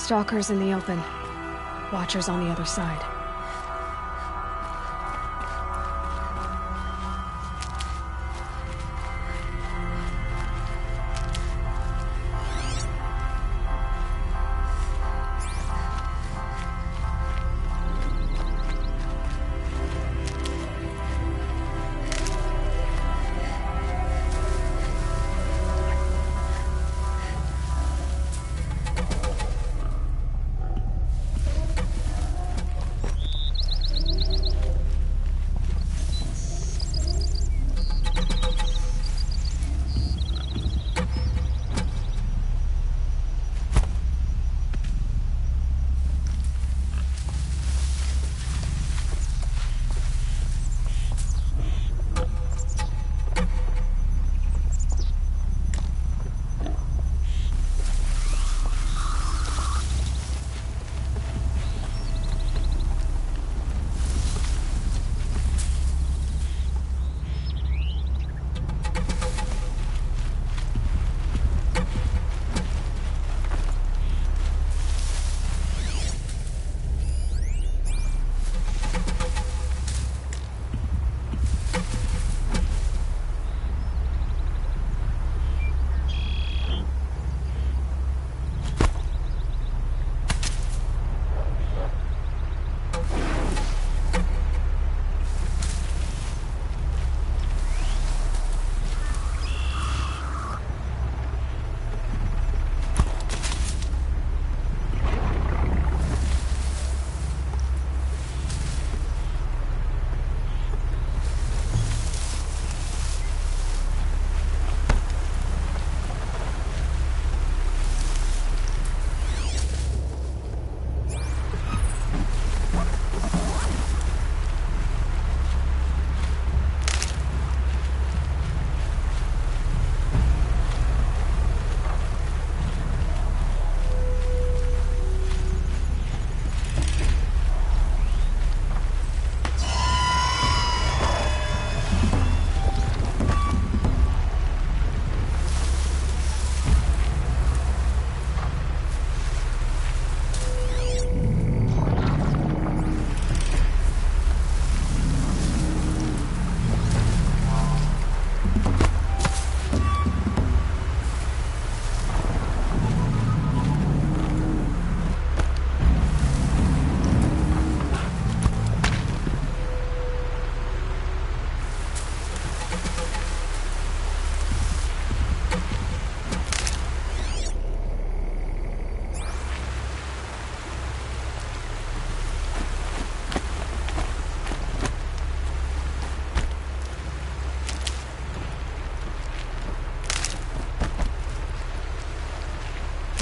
Stalkers in the open. Watchers on the other side.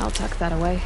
I'll tuck that away.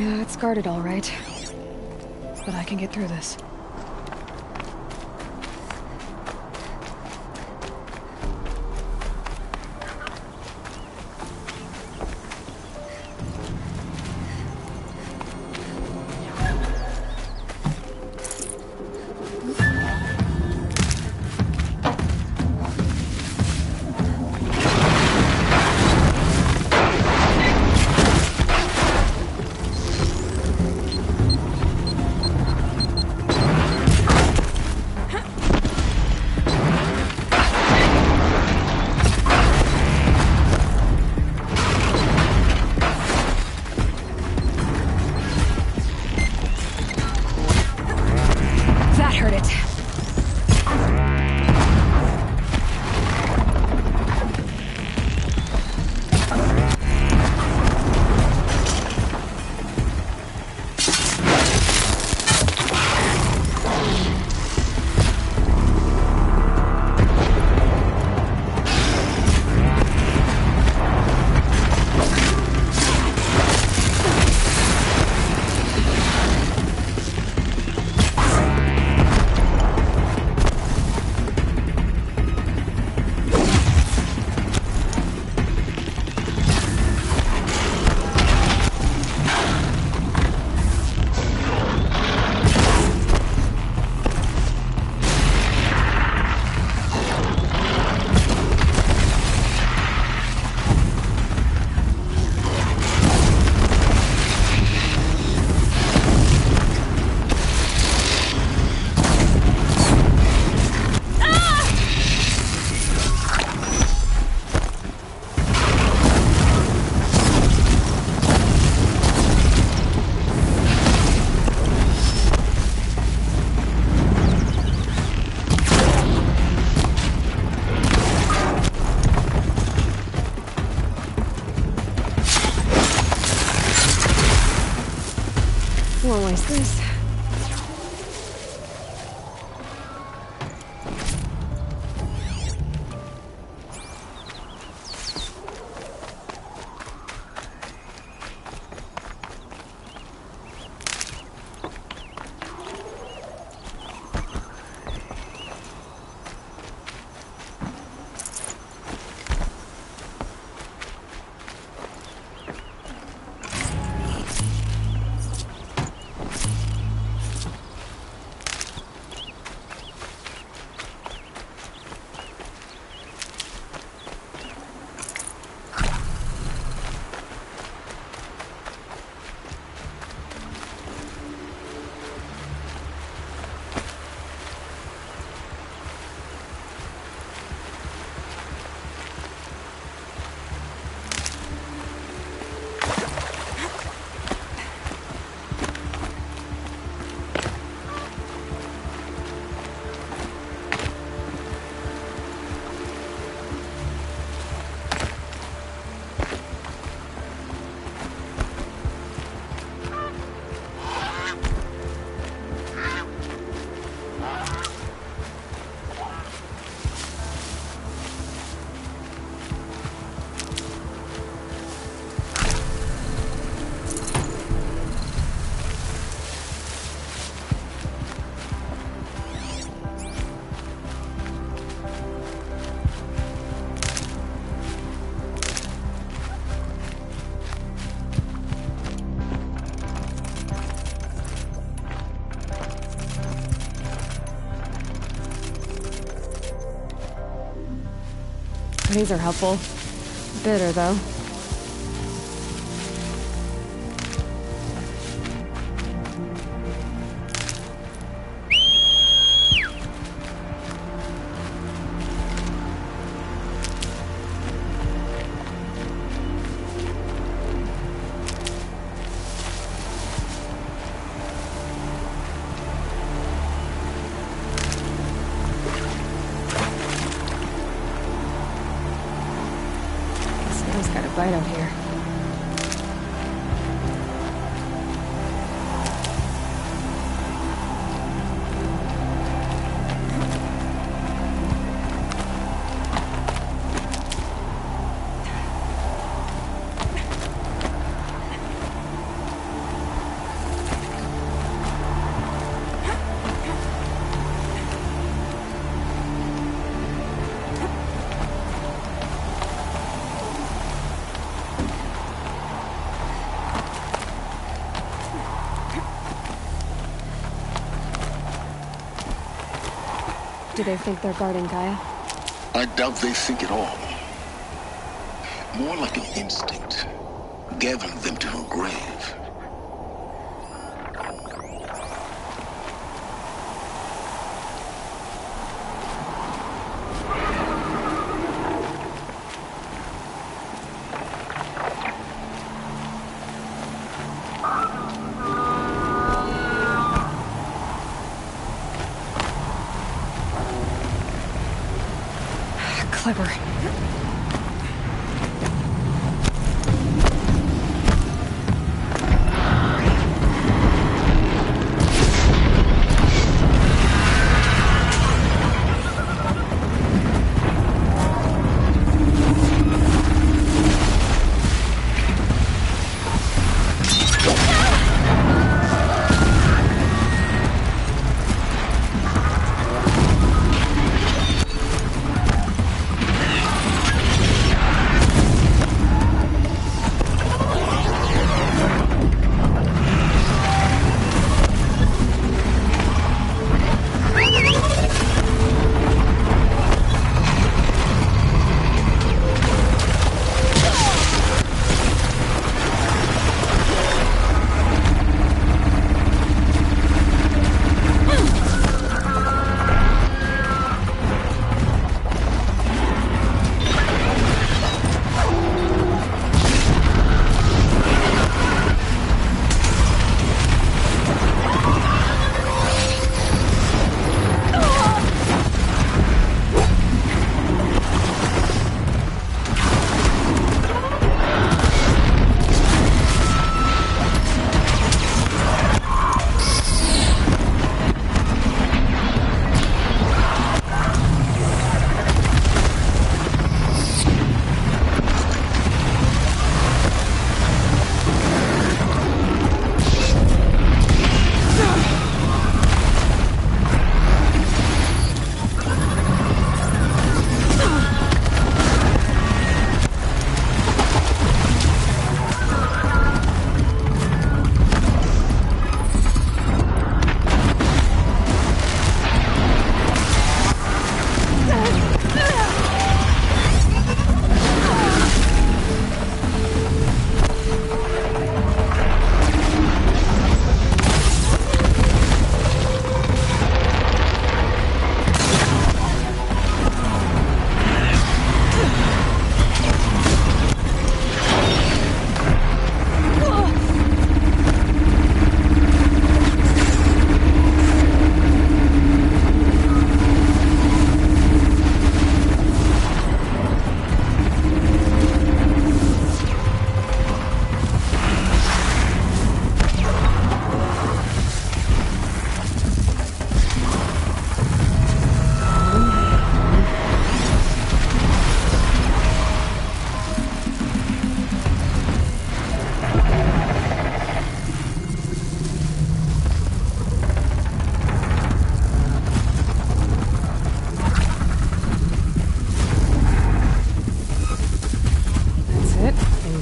Yeah, it's guarded all right. But I can get through this. That hurt it. Won't waste this. These are helpful. Bitter, though. Snail's got a bite out here. Do they think they're guarding Gaia? I doubt they think at all. More like an instinct, gathering them to her grave. Clever.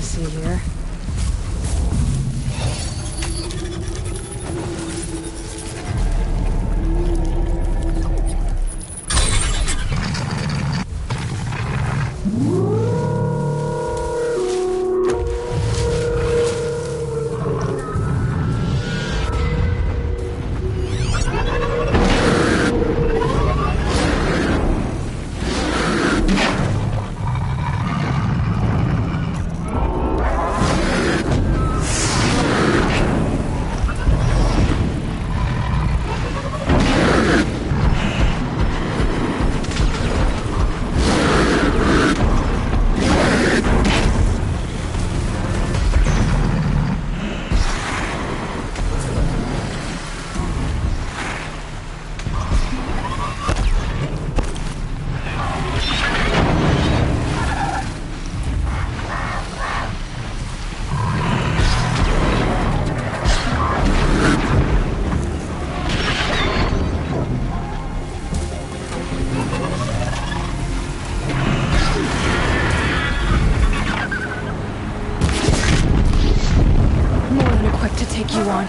See here. Take you on.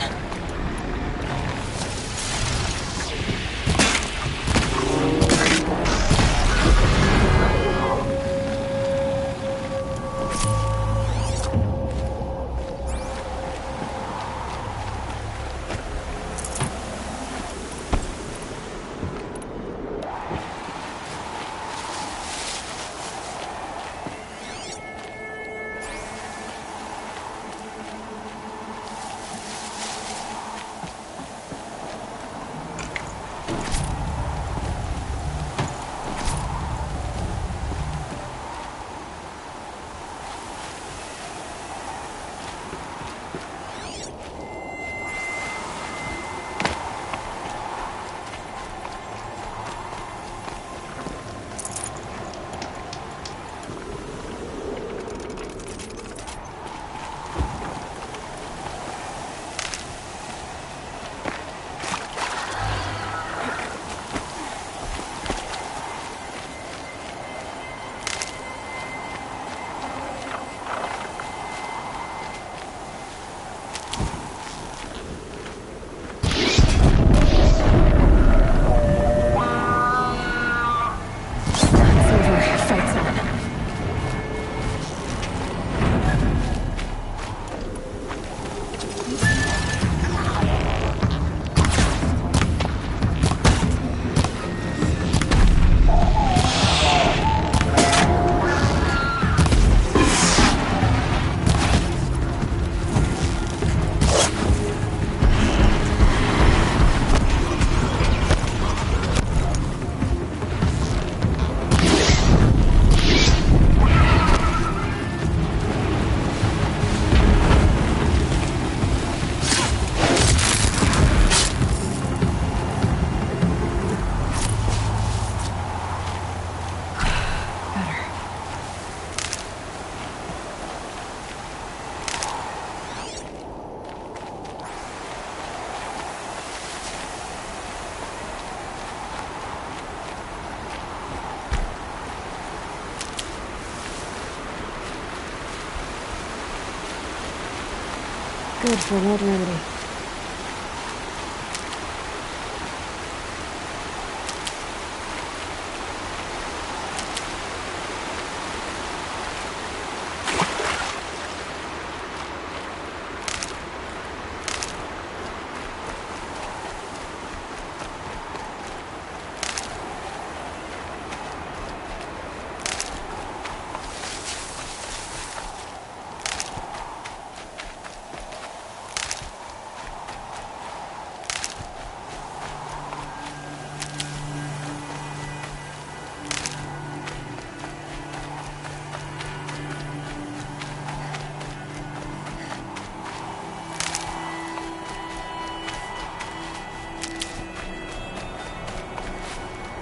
Good for an old remedy.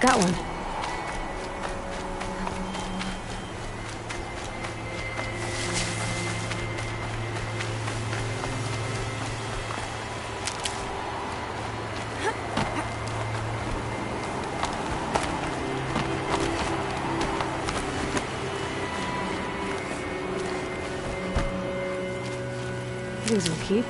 Got one. These will keep.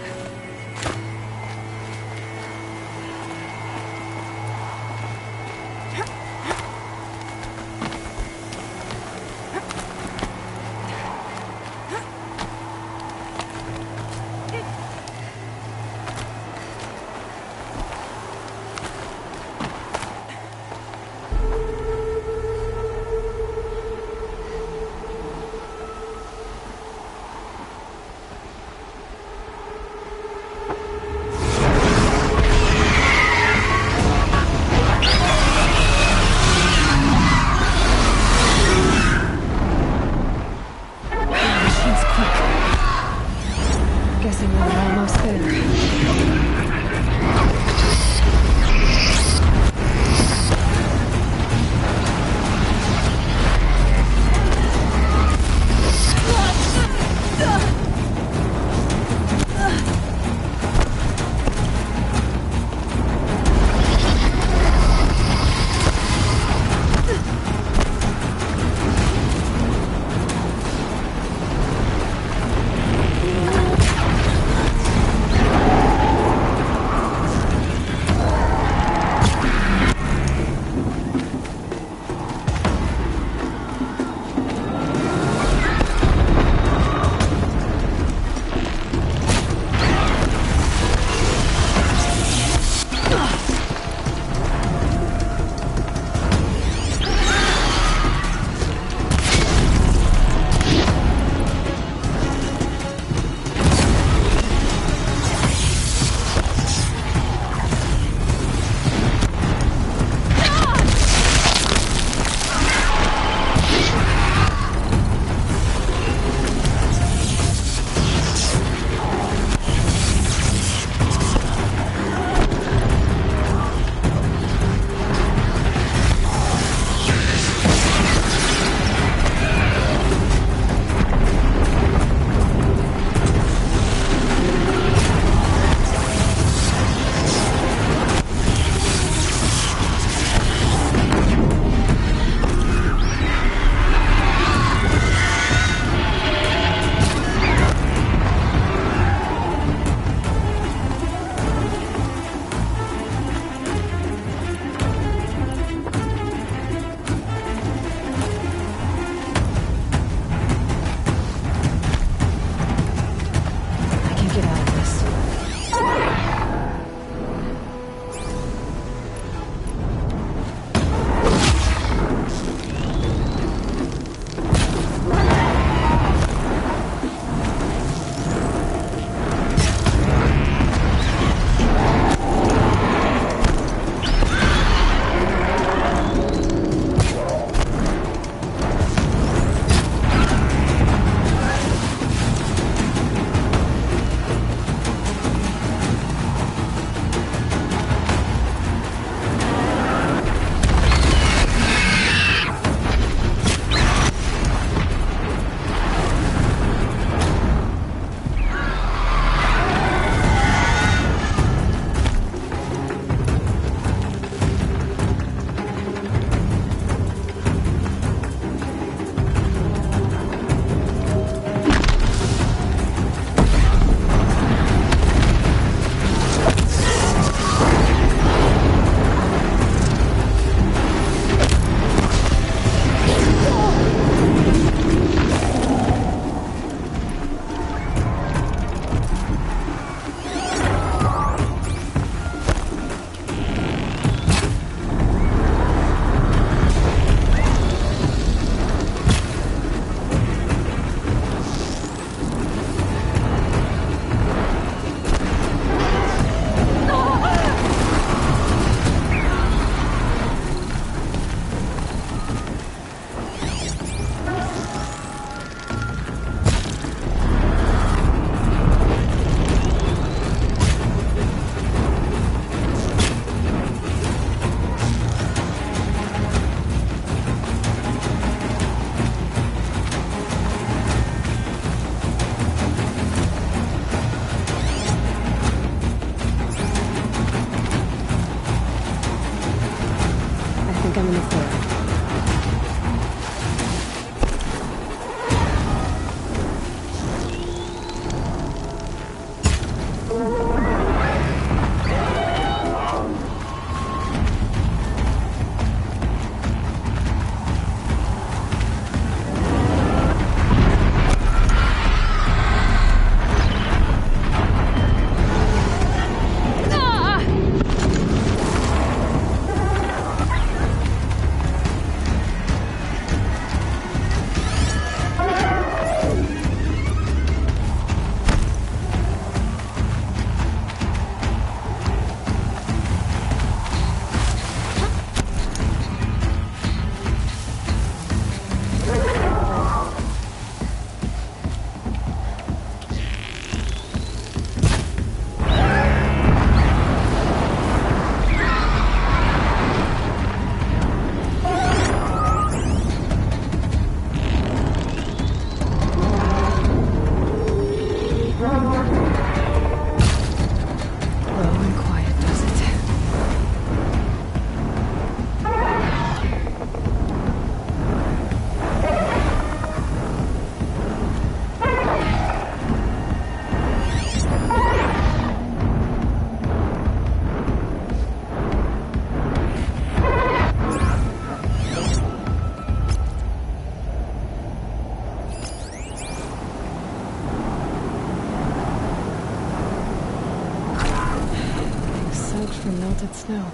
From melted snow.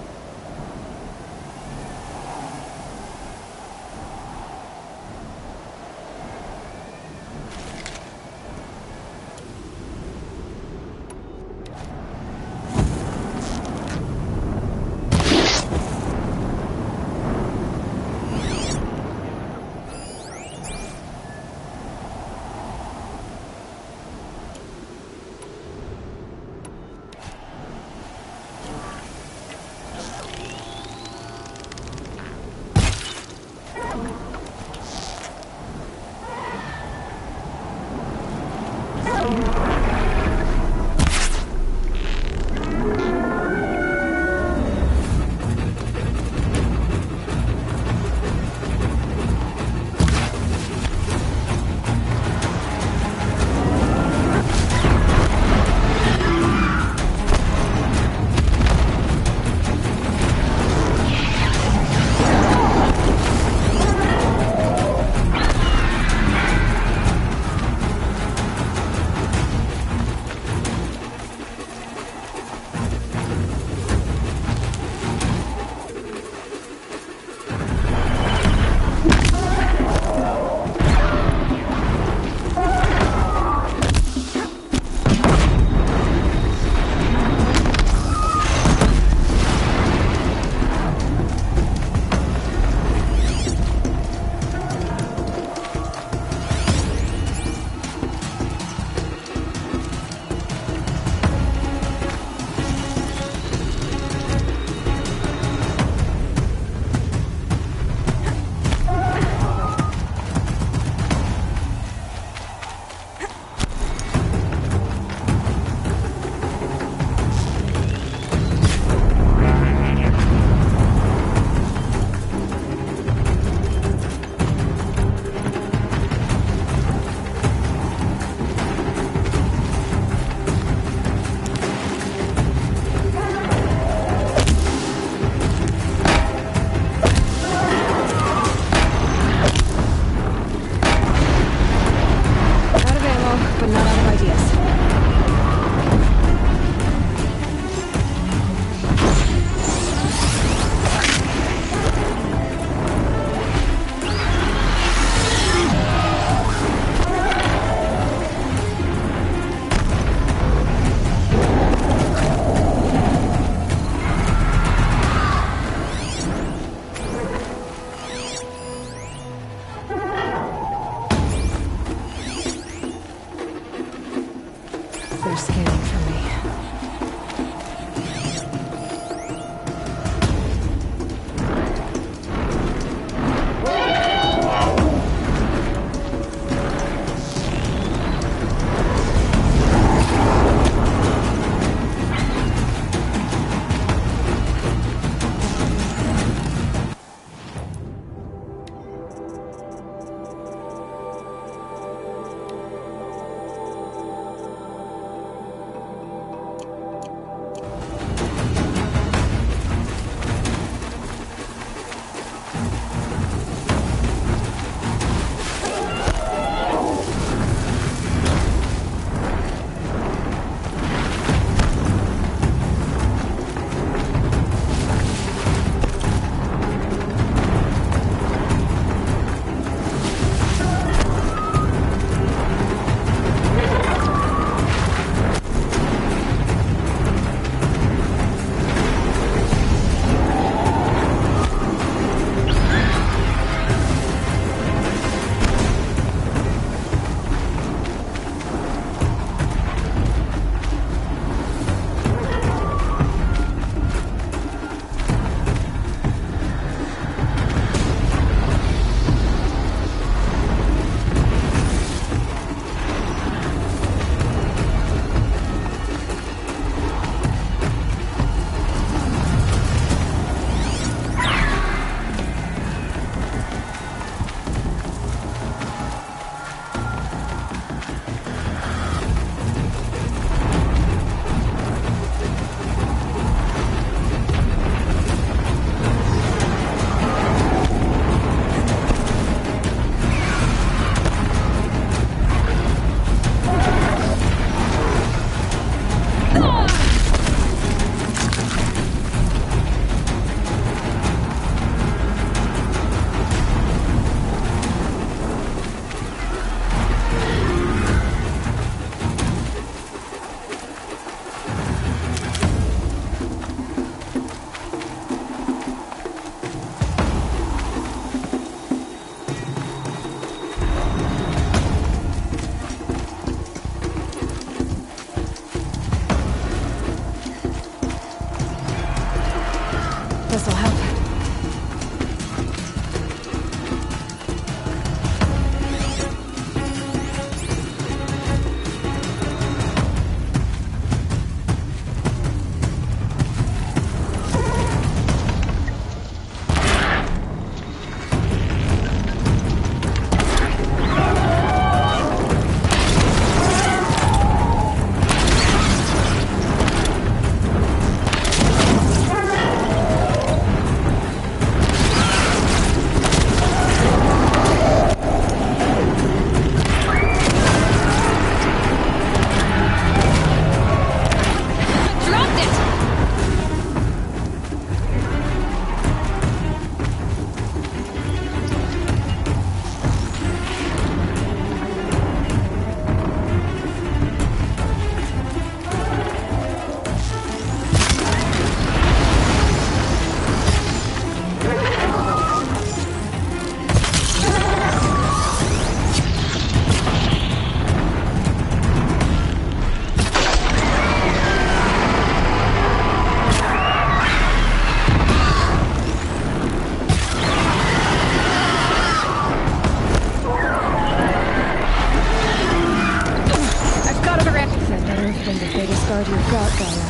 about Gaia.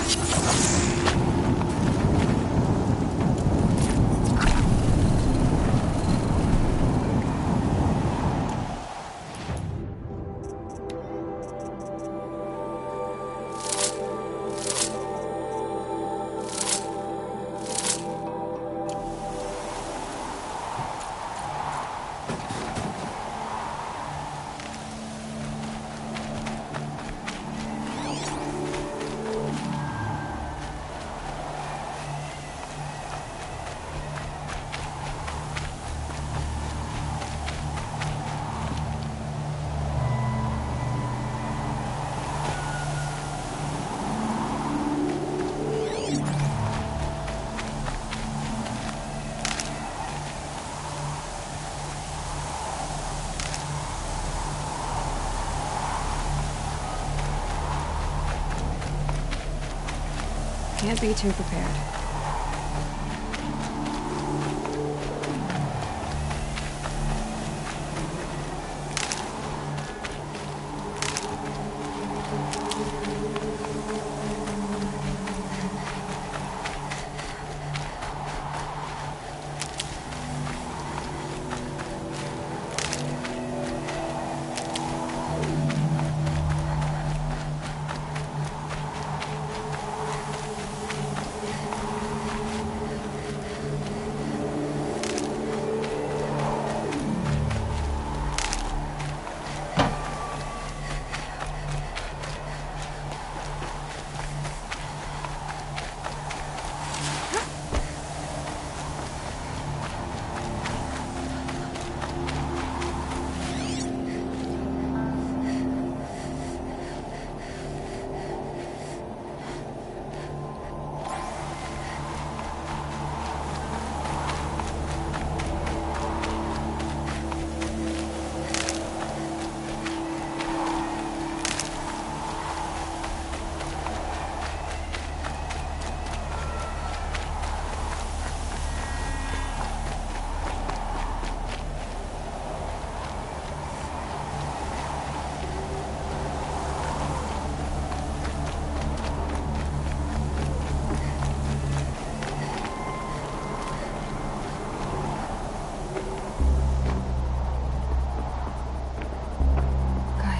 Can't be too prepared.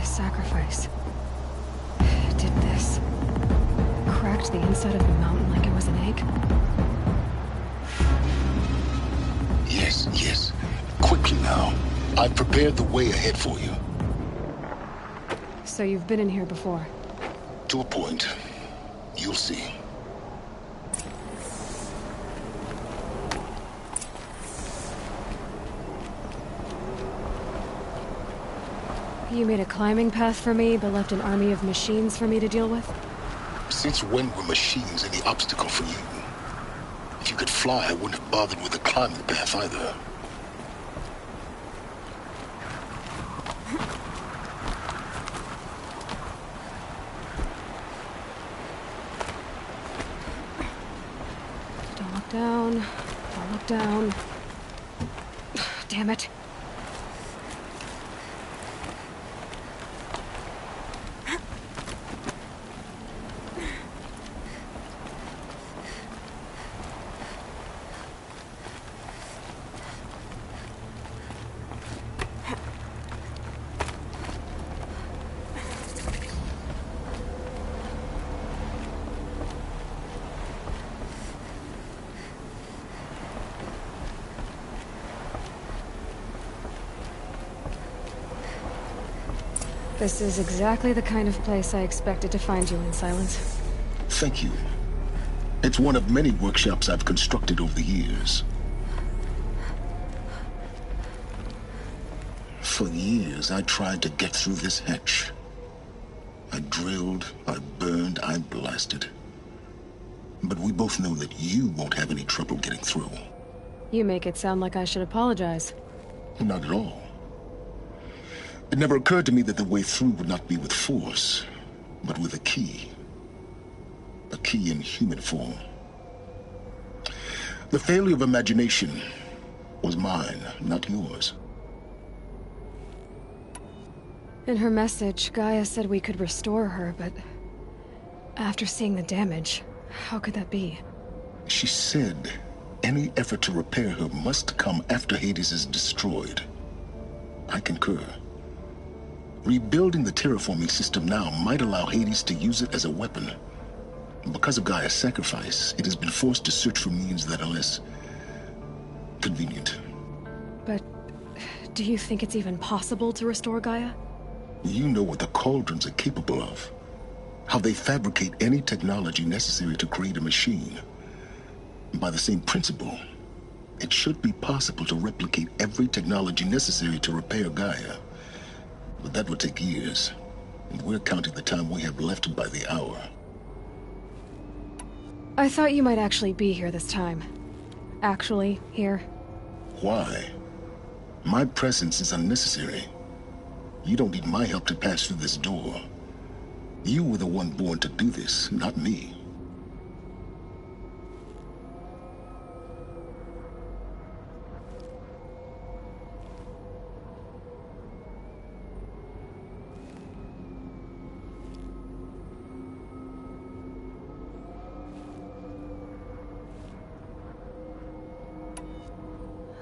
Sacrifice. It did this. Cracked the inside of the mountain like it was an egg. Yes, yes. Quickly now. I've prepared the way ahead for you. So you've been in here before? To a point. You'll see. You made a climbing path for me, but left an army of machines for me to deal with? Since when were machines any obstacle for you? If you could fly, I wouldn't have bothered with the climbing path either. Don't look down. Don't look down. Damn it. This is exactly the kind of place I expected to find you in, Silence. Thank you. It's one of many workshops I've constructed over the years. For years, I tried to get through this hatch. I drilled, I burned, I blasted. But we both know that you won't have any trouble getting through. You make it sound like I should apologize. Not at all. It never occurred to me that the way through would not be with force, but with a key. A key in human form. The failure of imagination was mine, not yours. In her message, Gaia said we could restore her, but After seeing the damage, how could that be? She said any effort to repair her must come after Hades is destroyed. I concur. Rebuilding the terraforming system now might allow Hades to use it as a weapon. Because of Gaia's sacrifice, it has been forced to search for means that are less convenient. But do you think it's even possible to restore Gaia? You know what the Cauldrons are capable of. How they fabricate any technology necessary to create a machine. By the same principle, it should be possible to replicate every technology necessary to repair Gaia. But that would take years, and we're counting the time we have left by the hour. I thought you might actually be here this time. Actually, here. Why? My presence is unnecessary. You don't need my help to pass through this door. You were the one born to do this, not me.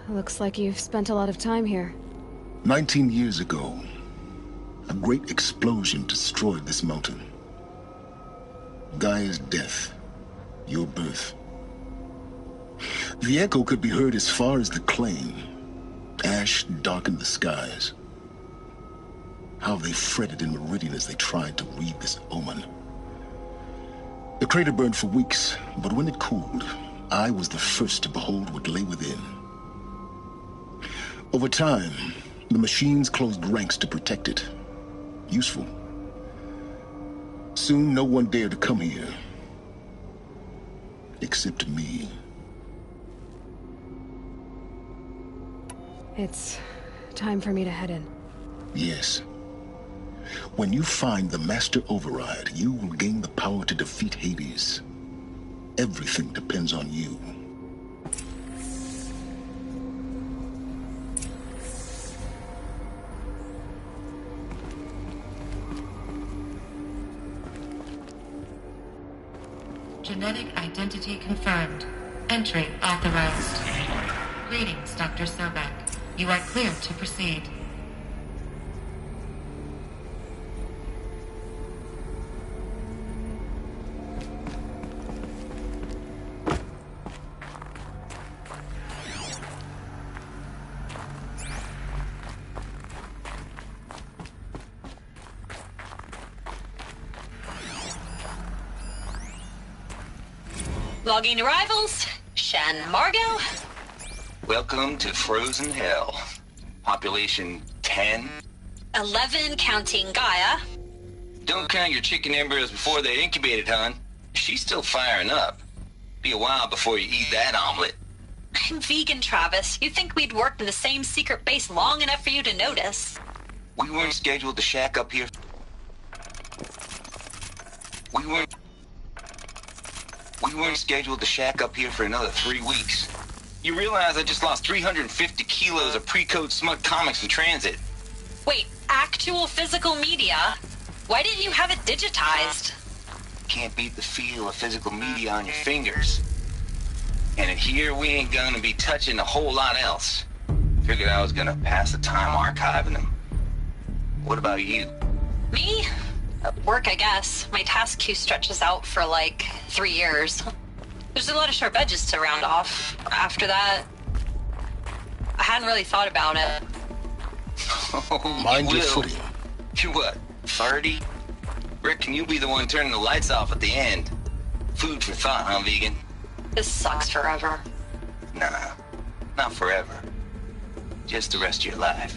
Looks like you've spent a lot of time here. 19 years ago, a great explosion destroyed this mountain. Gaia's death, your birth. The echo could be heard as far as the Claim. Ash darkened the skies. How they fretted in Meridian as they tried to read this omen. The crater burned for weeks, but when it cooled, I was the first to behold what lay within. Over time, the machines closed ranks to protect it. Useful. Soon, no one dared to come here. Except me. It's time for me to head in. Yes. When you find the Master Override, you will gain the power to defeat Hades. Everything depends on you. Genetic identity confirmed. Entry authorized. Greetings, Dr. Sobek. You are clear to proceed. Logging arrivals. Shan Margot. Welcome to Frozen Hell. Population 10. 11 counting Gaia. Don't count your chicken embryos before they're incubated, hon. She's still firing up. Be a while before you eat that omelet. I'm vegan, Travis. You think we'd worked in the same secret base long enough for you to notice? We weren't scheduled to shack up here. We weren't scheduled to shack up here for another 3 weeks. You realize I just lost 350 kilos of pre-code smut comics in transit. Wait, actual physical media? Why didn't you have it digitized? Can't beat the feel of physical media on your fingers. And in here, we ain't gonna be touching a whole lot else. Figured I was gonna pass the time archiving them. What about you? Me? Work, I guess. My task queue stretches out for like 3 years. There's a lot of sharp edges to round off. After that, I hadn't really thought about it. Oh, Mind you your will. footing. You what, 30? Rick, can you be the one turning the lights off at the end? Food for thought, huh, vegan? This sucks forever. Nah, not forever. Just the rest of your life.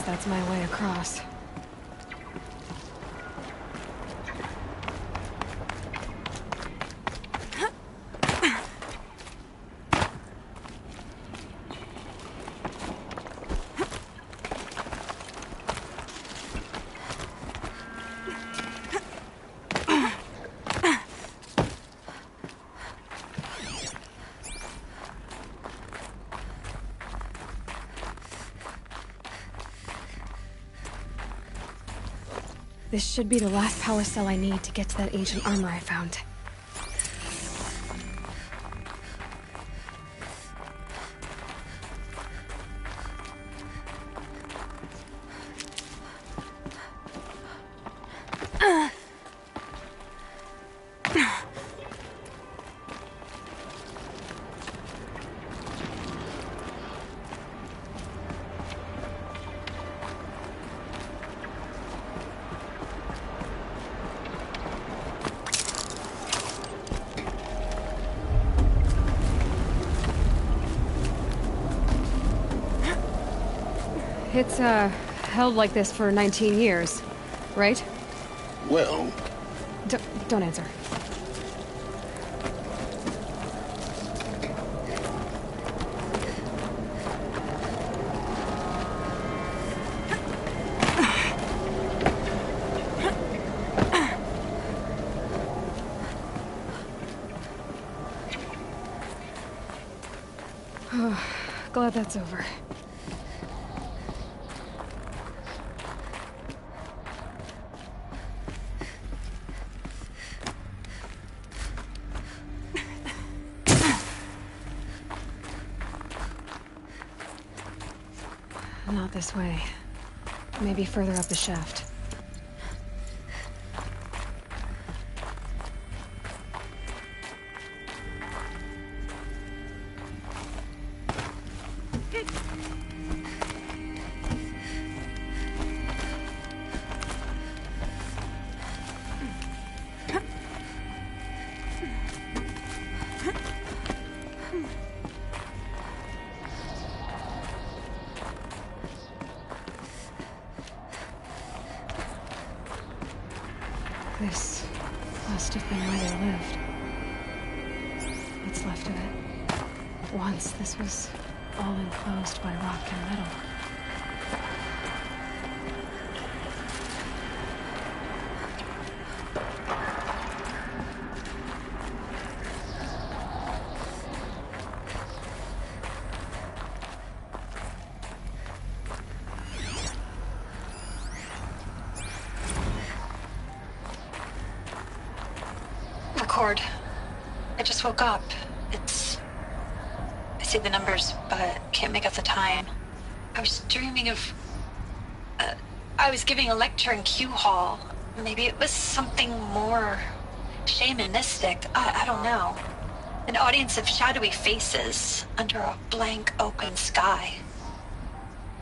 that's my way across. This should be the last power cell I need to get to that ancient armor I found. It's, held like this for 19 years, right? Well, Don't answer. Glad that's over. Not this way. Maybe further up the shaft. This must have been where they lived. What's left of it. Once, this was all enclosed by rock and metal. Record. I just woke up. I see the numbers, but can't make out the time. I was dreaming of... I was giving a lecture in Q Hall. Maybe it was something more shamanistic. I don't know. An audience of shadowy faces under a blank open sky.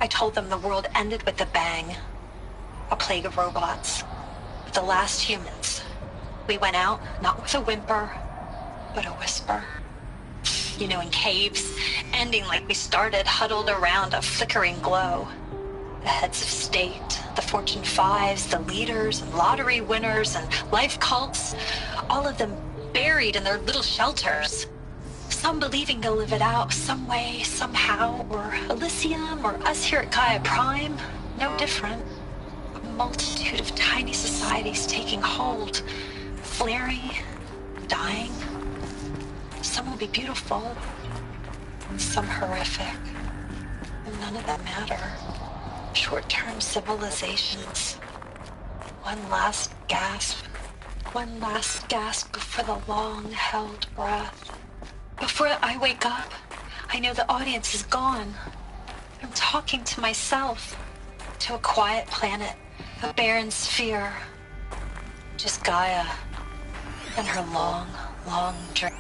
I told them the world ended with a bang. A plague of robots. The last humans. We went out, not with a whimper, but a whisper. You know, in caves, ending like we started, huddled around a flickering glow. The heads of state, the Fortune 5s, the leaders and lottery winners and life cults, all of them buried in their little shelters. Some believing they'll live it out some way, somehow, or Elysium, or us here at Gaia Prime, no different. A multitude of tiny societies taking hold. Flaring, dying. Some will be beautiful, some horrific, and none of them matter. Short-term civilizations. One last gasp before the long-held breath. Before I wake up, I know the audience is gone. I'm talking to myself, to a quiet planet, a barren sphere. Just Gaia. And her long, long dream.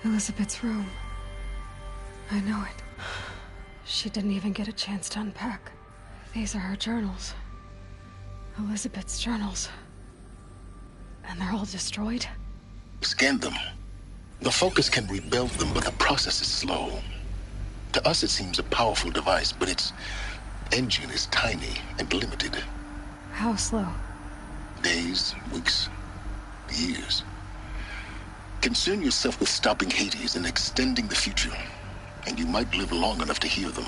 Elizabeth's room. I know it. She didn't even get a chance to unpack. These are her journals. Elizabeth's journals. And they're all destroyed? Scan them. The Focus can rebuild them, but the process is slow. To us, it seems a powerful device, but its engine is tiny and limited. How slow? Days, weeks, years. Concern yourself with stopping Hades and extending the future, and you might live long enough to hear them.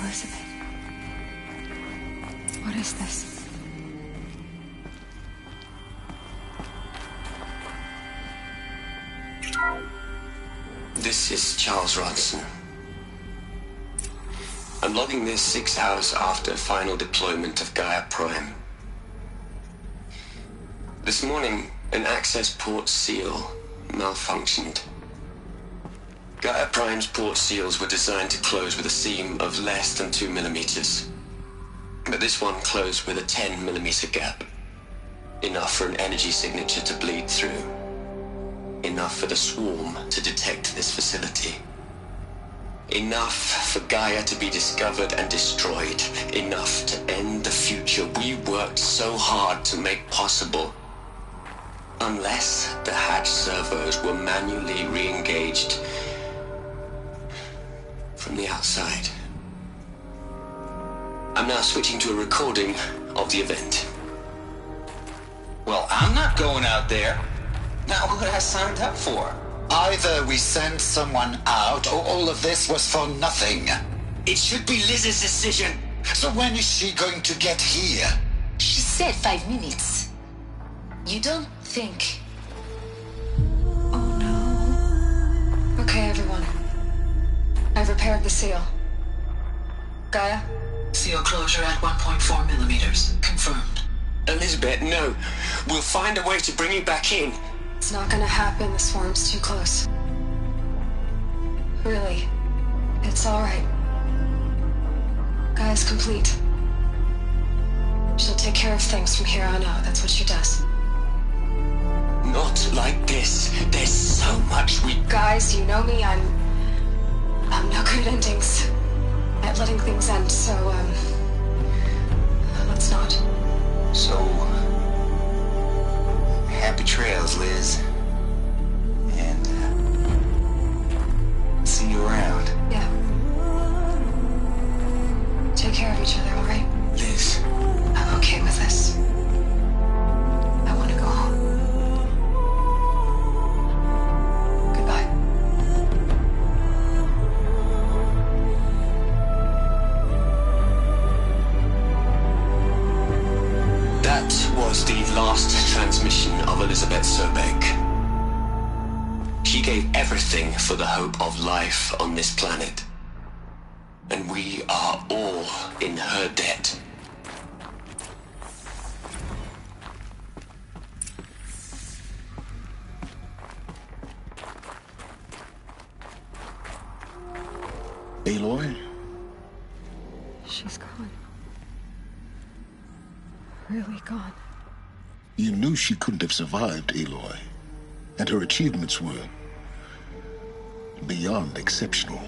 Elizabeth. What is this? This is Charles Ronson. I'm logging this 6 hours after final deployment of Gaia Prime. This morning, an access port seal malfunctioned. Gaia Prime's port seals were designed to close with a seam of less than 2 millimeters. But this one closed with a 10 millimeter gap. Enough for an energy signature to bleed through. Enough for the swarm to detect this facility. Enough for Gaia to be discovered and destroyed. Enough to end the future we worked so hard to make possible. Unless the hatch servos were manually re-engaged from the outside. I'm now switching to a recording of the event. Well, I'm not going out there. Not what I signed up for. Either we send someone out, or all of this was for nothing. It should be Liz's decision. So when is she going to get here? She said 5 minutes. You don't think... Oh no. Okay, everyone. I've repaired the seal. Gaia? Seal closure at 1.4 millimeters. Confirmed. Elizabeth, no. We'll find a way to bring you back in. It's not gonna happen. The swarm's too close. Really. It's alright. Gaia's complete. She'll take care of things from here on out. That's what she does. Not like this. There's so much we... Guys, you know me. I'm no good at endings. At letting things end, so, let's not. So, happy trails, Liz. And, see you around. Yeah. Take care of each other, alright? Liz. I'm okay with this. I want to go home. Goodbye. That was the last transmission of Elizabeth Sobeck. She gave everything for the hope of life on this planet. And we are all in her debt. Aloy? She's gone. Really gone. You knew she couldn't have survived, Aloy. And her achievements were beyond exceptional.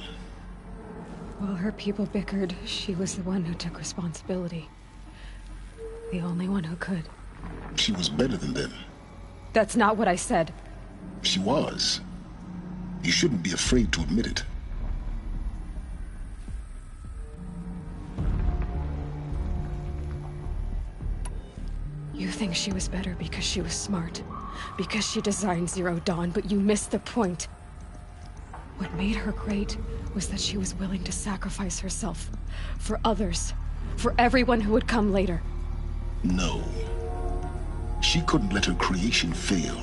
While her people bickered, she was the one who took responsibility. The only one who could. She was better than them. That's not what I said. She was. You shouldn't be afraid to admit it. You think she was better because she was smart, because she designed Zero Dawn, but you missed the point. What made her great was that she was willing to sacrifice herself for others, for everyone who would come later. No. She couldn't let her creation fail.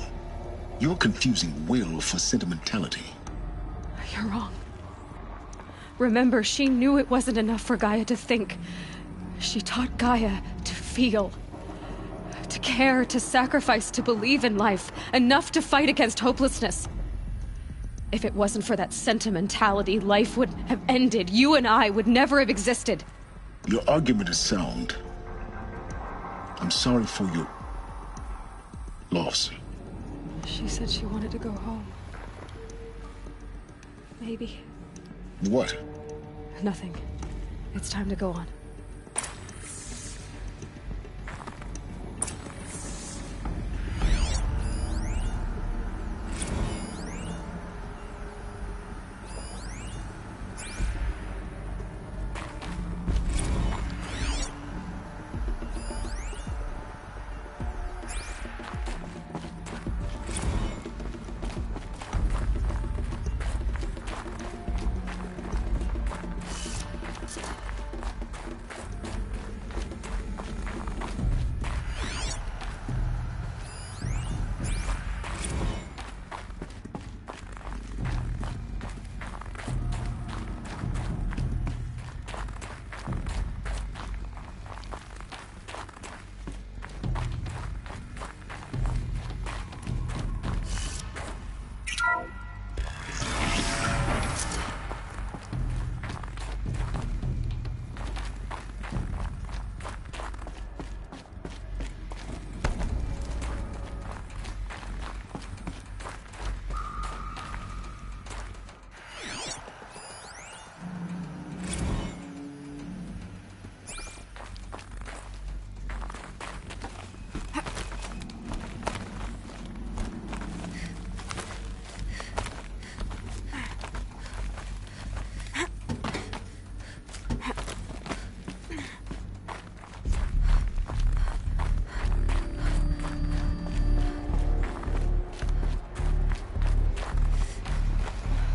You're confusing will for sentimentality. You're wrong. Remember, she knew it wasn't enough for Gaia to think. She taught Gaia to feel. To care, to sacrifice, to believe in life. Enough to fight against hopelessness. If it wasn't for that sentimentality, life would have ended. You and I would never have existed. Your argument is sound. I'm sorry for your loss. She said she wanted to go home. Maybe. What? Nothing. It's time to go on.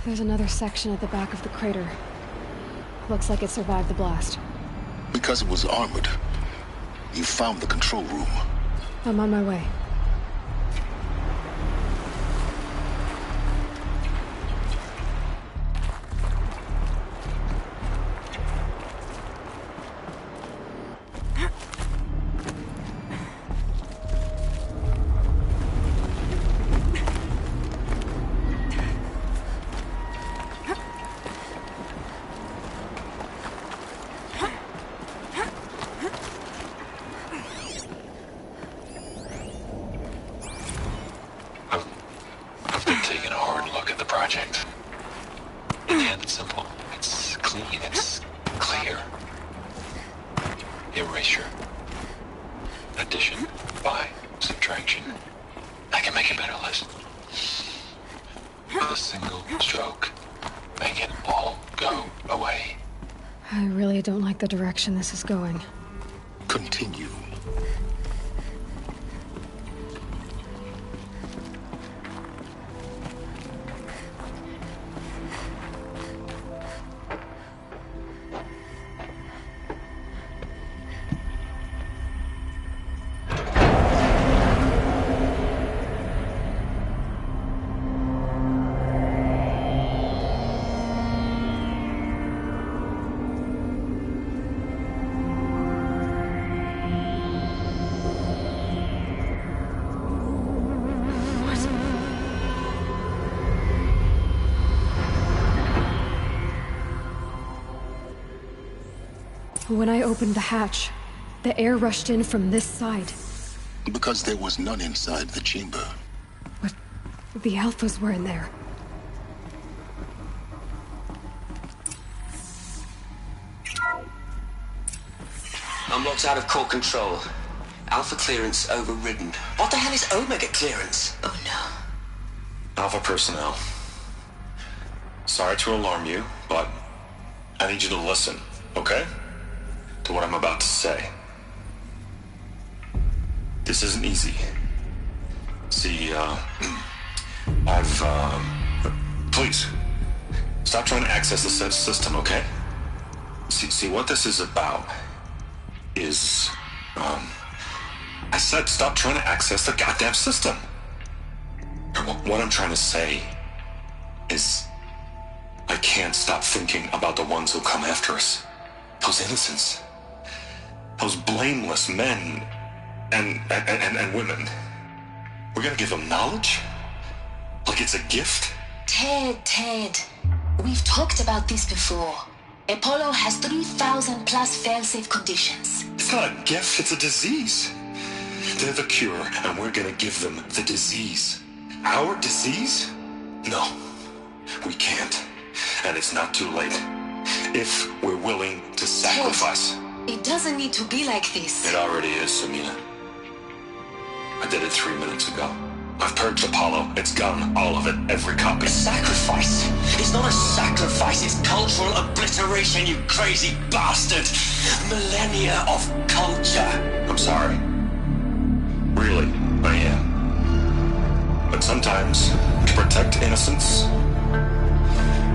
There's another section at the back of the crater. Looks like it survived the blast. Because it was armored. You found the control room. I'm on my way. The direction this is going. Continue. When I opened the hatch, the air rushed in from this side. Because there was none inside the chamber. But the Alphas were in there. I'm locked out of core control. Alpha clearance overridden. What the hell is Omega clearance? Oh no. Alpha personnel. Sorry to alarm you, but I need you to listen, okay? To what I'm about to say. This isn't easy. See, please, stop trying to access the system, okay? See, what this is about is, I said stop trying to access the goddamn system. what I'm trying to say is I can't stop thinking about the ones who come after us. Those innocents. Those blameless men and women. We're gonna give them knowledge? Like it's a gift? Ted. We've talked about this before. Apollo has 3,000 plus fail-safe conditions. It's not a gift, it's a disease. They're the cure, and we're gonna give them the disease. Our disease? No, we can't. And it's not too late. If we're willing to sacrifice. Ted, it doesn't need to be like this. It already is, Samina. I did it 3 minutes ago. I've purged Apollo. It's gone. All of it. Every copy. A sacrifice? It's not a sacrifice. It's cultural obliteration, you crazy bastard. Millennia of culture. I'm sorry. Really, I am. But sometimes, to protect innocence,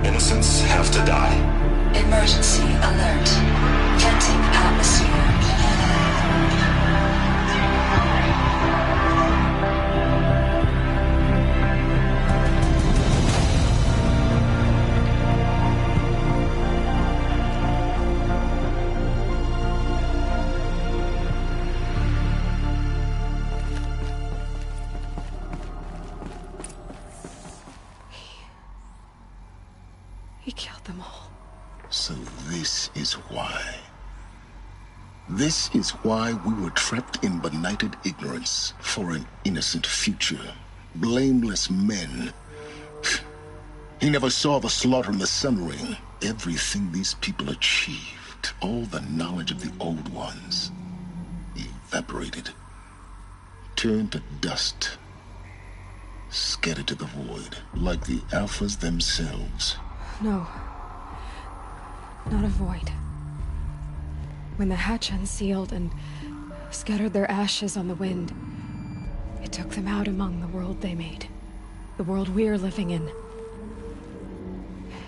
innocents have to die. Emergency alert. Venting atmosphere. He killed them all. So this is why. This is why we were trapped in benighted ignorance for an innocent future. Blameless men. He never saw the slaughter in the Sun Ring. Everything these people achieved, all the knowledge of the old ones, evaporated, turned to dust, scattered to the void, like the Alphas themselves. No. Not a void. When the hatch unsealed and scattered their ashes on the wind, it took them out among the world they made. The world we're living in.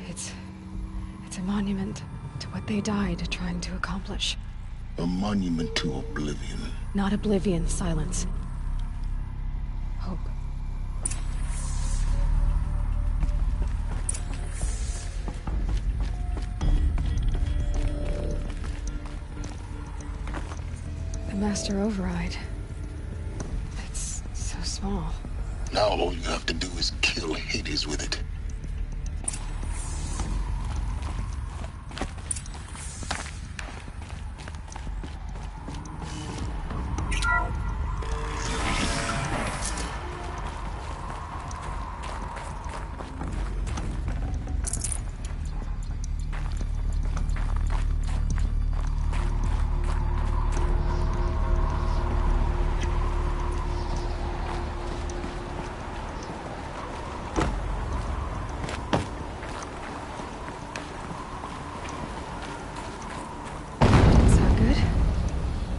It's a monument to what they died trying to accomplish. A monument to oblivion. Not oblivion, Silence. Hope. The Master Override. It's so small. Now all you have to do is kill Hades with it.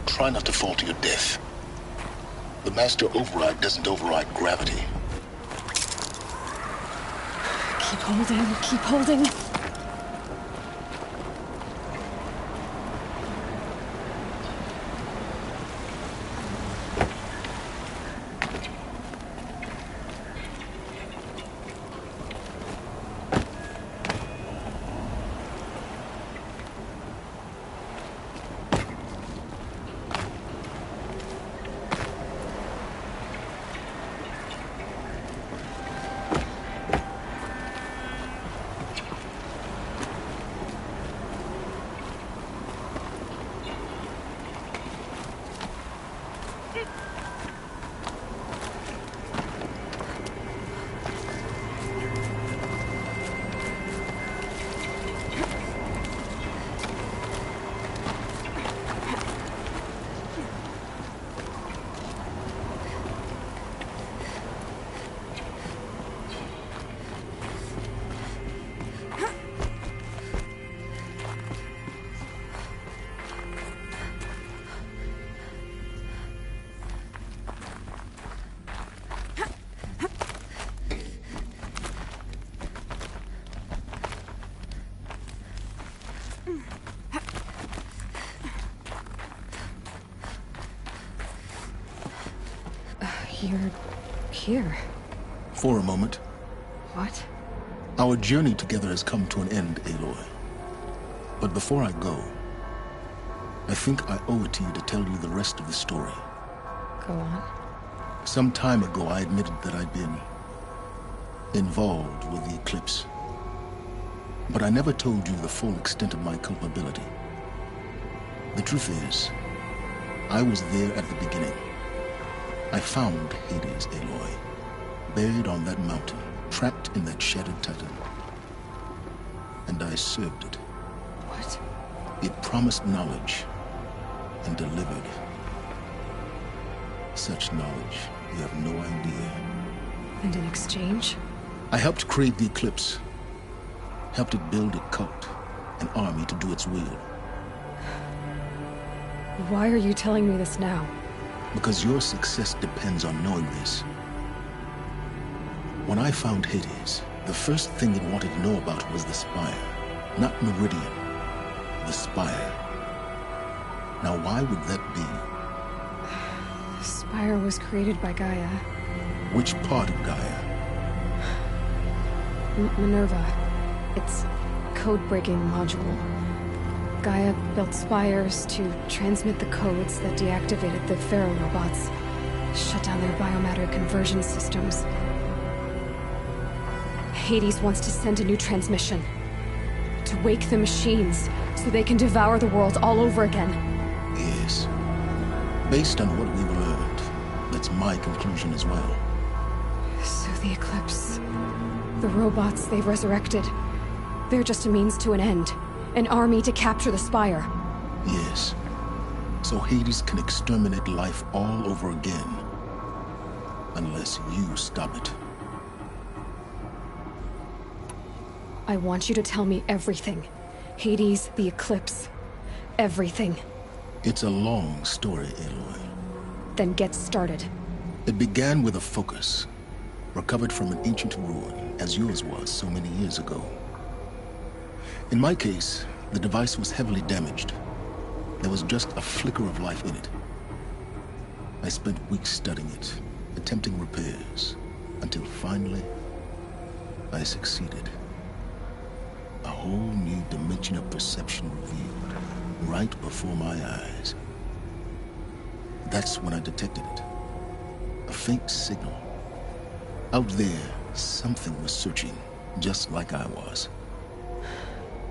Try not to fall to your death. The Master Override doesn't override gravity. Keep holding, keep holding. You're here. For a moment. What? Our journey together has come to an end, Aloy. But before I go, I think I owe it to you to tell you the rest of the story. Go on. Some time ago, I admitted that I'd been involved with the Eclipse. But I never told you the full extent of my culpability. The truth is, I was there at the beginning. I found Hades, Aloy, buried on that mountain, trapped in that shattered titan. And I served it. What? It promised knowledge and delivered. Such knowledge, you have no idea. And in exchange? I helped create the Eclipse. Helped it build a cult, an army to do its will. Why are you telling me this now? Because your success depends on knowing this. When I found Hades, the first thing it wanted to know about was the Spire. Not Meridian. The Spire. Now why would that be? The Spire was created by Gaia. Which part of Gaia? Minerva. It's code-breaking module. Gaia built spires to transmit the codes that deactivated the Pharaoh robots, shut down their biomatter conversion systems. Hades wants to send a new transmission. To wake the machines, so they can devour the world all over again. Yes. Based on what we've learned, that's my conclusion as well. So the Eclipse... the robots they've resurrected... they're just a means to an end. An army to capture the Spire. Yes. So Hades can exterminate life all over again. Unless you stop it. I want you to tell me everything. Hades, the Eclipse. Everything. It's a long story, Aloy. Then get started. It began with a focus. Recovered from an ancient ruin, as yours was so many years ago. In my case, the device was heavily damaged. There was just a flicker of life in it. I spent weeks studying it, attempting repairs, until finally, I succeeded. A whole new dimension of perception revealed, right before my eyes. That's when I detected it. A faint signal. Out there, something was searching, just like I was.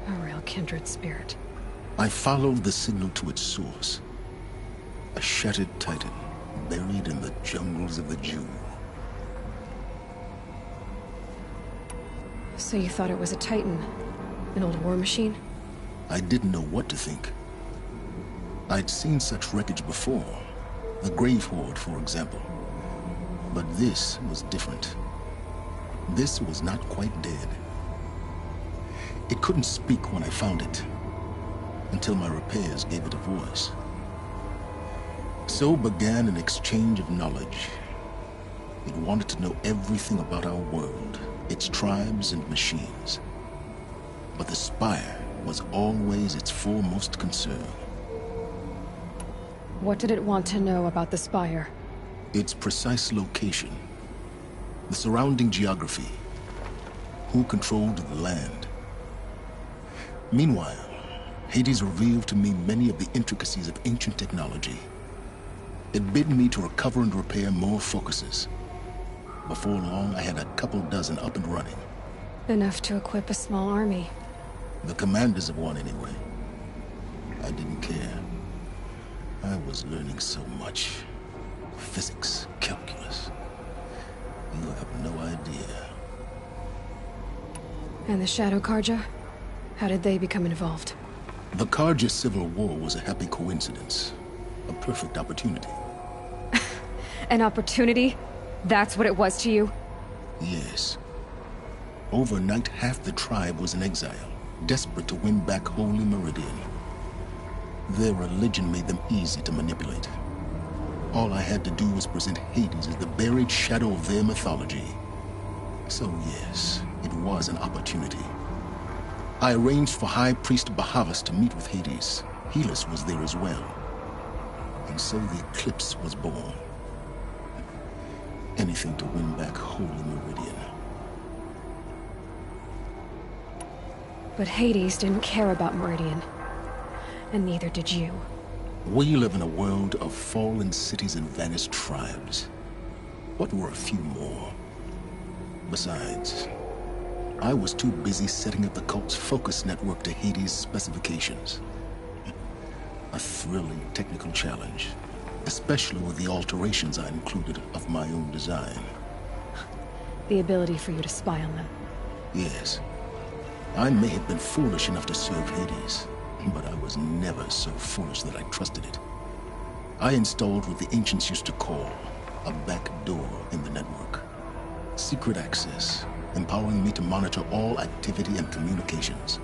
A real kindred spirit. I followed the signal to its source. A shattered titan, buried in the jungles of the Jewel. So you thought it was a titan? An old war machine? I didn't know what to think. I'd seen such wreckage before. The Grave Horde, for example. But this was different. This was not quite dead. It couldn't speak when I found it, until my repairs gave it a voice. So began an exchange of knowledge. It wanted to know everything about our world, its tribes and machines. But the Spire was always its foremost concern. What did it want to know about the Spire? Its precise location, the surrounding geography, who controlled the land. Meanwhile, Hades revealed to me many of the intricacies of ancient technology. It bid me to recover and repair more focuses. Before long, I had a couple dozen up and running. Enough to equip a small army. The commanders of one, anyway. I didn't care. I was learning so much. Physics, calculus. You have no idea. And the Shadow Carja? How did they become involved? The Carja Civil War was a happy coincidence. A perfect opportunity. An opportunity? That's what it was to you? Yes. Overnight, half the tribe was in exile, desperate to win back Holy Meridian. Their religion made them easy to manipulate. All I had to do was present Hades as the buried shadow of their mythology. So yes, it was an opportunity. I arranged for High Priest Bahavas to meet with Hades. Helis was there as well. And so the Eclipse was born. anything to win back Holy Meridian. But Hades didn't care about Meridian. And neither did you. We live in a world of fallen cities and vanished tribes. What were a few more? Besides, I was too busy setting up the cult's focus network to Hades' specifications. A thrilling technical challenge, especially with the alterations I included of my own design. The ability for you to spy on them. Yes. I may have been foolish enough to serve Hades, but I was never so foolish that I trusted it. I installed what the ancients used to call a back door in the network. Secret access, empowering me to monitor all activity and communications.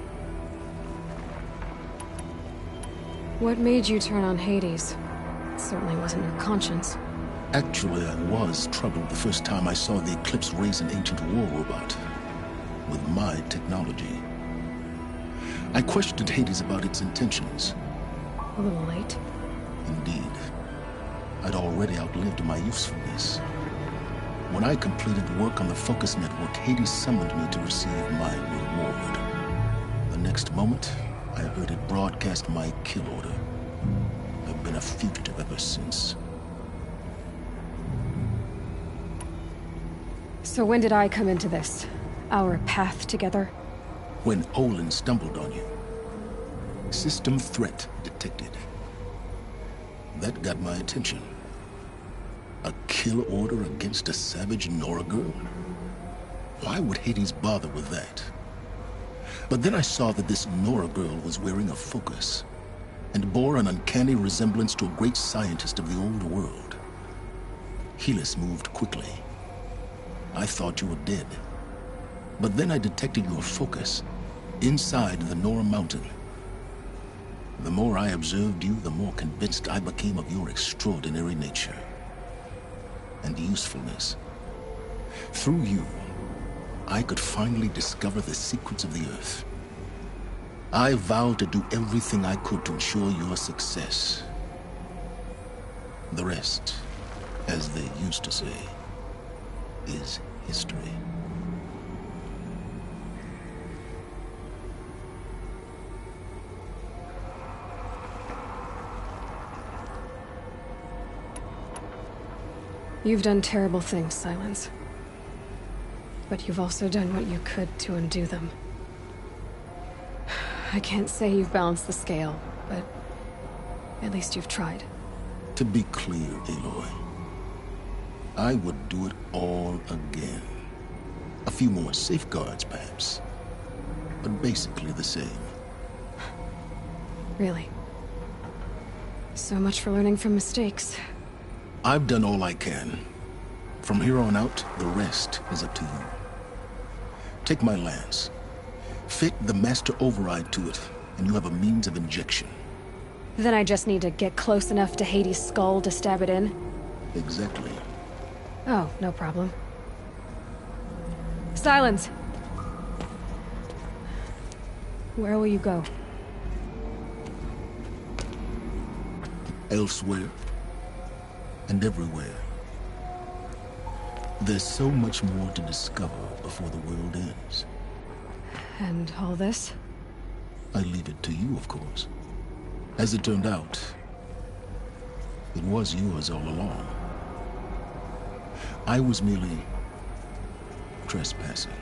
What made you turn on Hades? It certainly wasn't your conscience. Actually, I was troubled the first time I saw the Eclipse raise an ancient war robot with my technology. I questioned Hades about its intentions. A little late. Indeed. I'd already outlived my usefulness. When I completed work on the Focus Network, Hades summoned me to receive my reward. The next moment, I heard it broadcast my kill order. I've been a fugitive ever since. So when did I come into this? Our path together? When Olin stumbled on you. System threat detected. That got my attention. A kill order against a savage Nora girl? Why would Hades bother with that? But then I saw that this Nora girl was wearing a focus, and bore an uncanny resemblance to a great scientist of the old world. Helis moved quickly. I thought you were dead. But then I detected your focus inside the Nora mountain. The more I observed you, the more convinced I became of your extraordinary nature and usefulness. Through you, I could finally discover the secrets of the Earth. I vowed to do everything I could to ensure your success. The rest, as they used to say, is history. You've done terrible things, Silence. But you've also done what you could to undo them. I can't say you've balanced the scale, but at least you've tried. To be clear, Aloy, I would do it all again. A few more safeguards, perhaps, but basically the same. Really? So much for learning from mistakes. I've done all I can. From here on out, the rest is up to you. Take my lance. Fit the Master Override to it, and you have a means of injection. Then I just need to get close enough to Hades' skull to stab it in? Exactly. Oh, no problem. Silence! Where will you go? Elsewhere. And everywhere. There's so much more to discover before the world ends. And all this? I leave it to you, of course. As it turned out, it was yours all along. I was merely trespassing.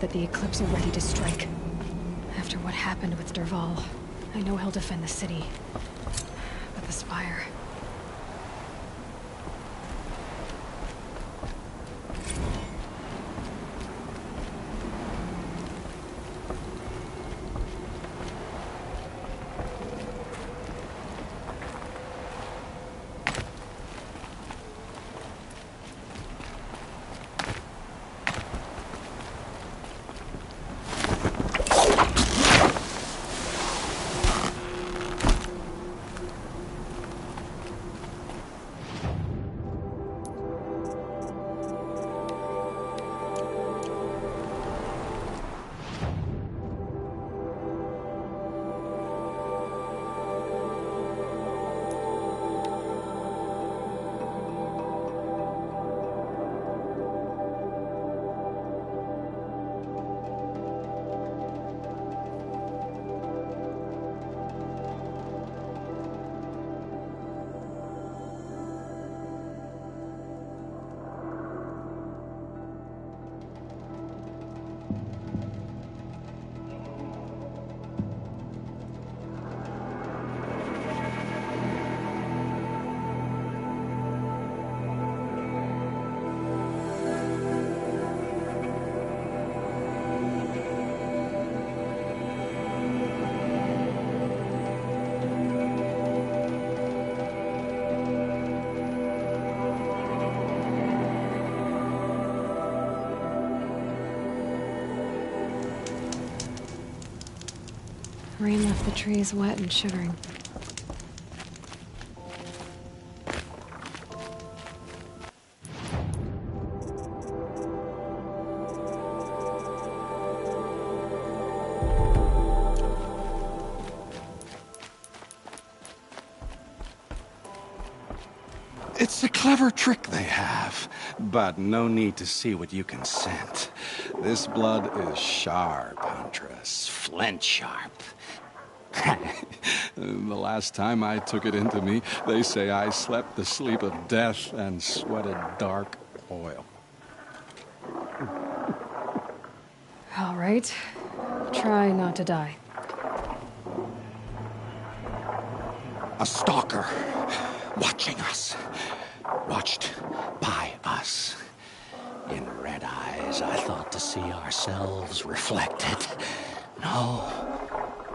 That the Eclipse are ready to strike. After what happened with Dervahl, I know he'll defend the city. But the Spire... Rain left the trees wet and shivering. It's a clever trick they have, but no need to see what you can scent. This blood is sharp, Huntress. Flint sharp. The last time I took it into me, they say I slept the sleep of death and sweated dark oil. All right. Try not to die. A stalker. Watching us. Watched by us. In red eyes, I thought to see ourselves reflected. No,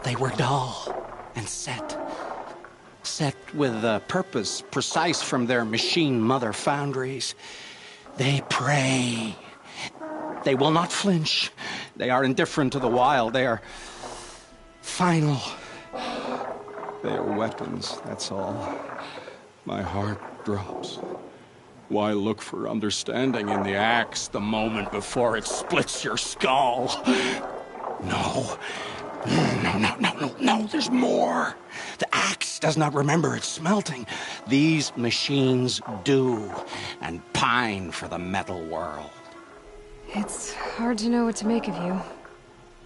they were dull and set. Set with a purpose precise from their machine mother foundries. They prey. They will not flinch. They are indifferent to the wild. They are final. They are weapons, that's all. My heart drops. Why look for understanding in the axe the moment before it splits your skull? No. No, there's more. The axe does not remember its smelting. These machines do, and pine for the metal world. It's hard to know what to make of you.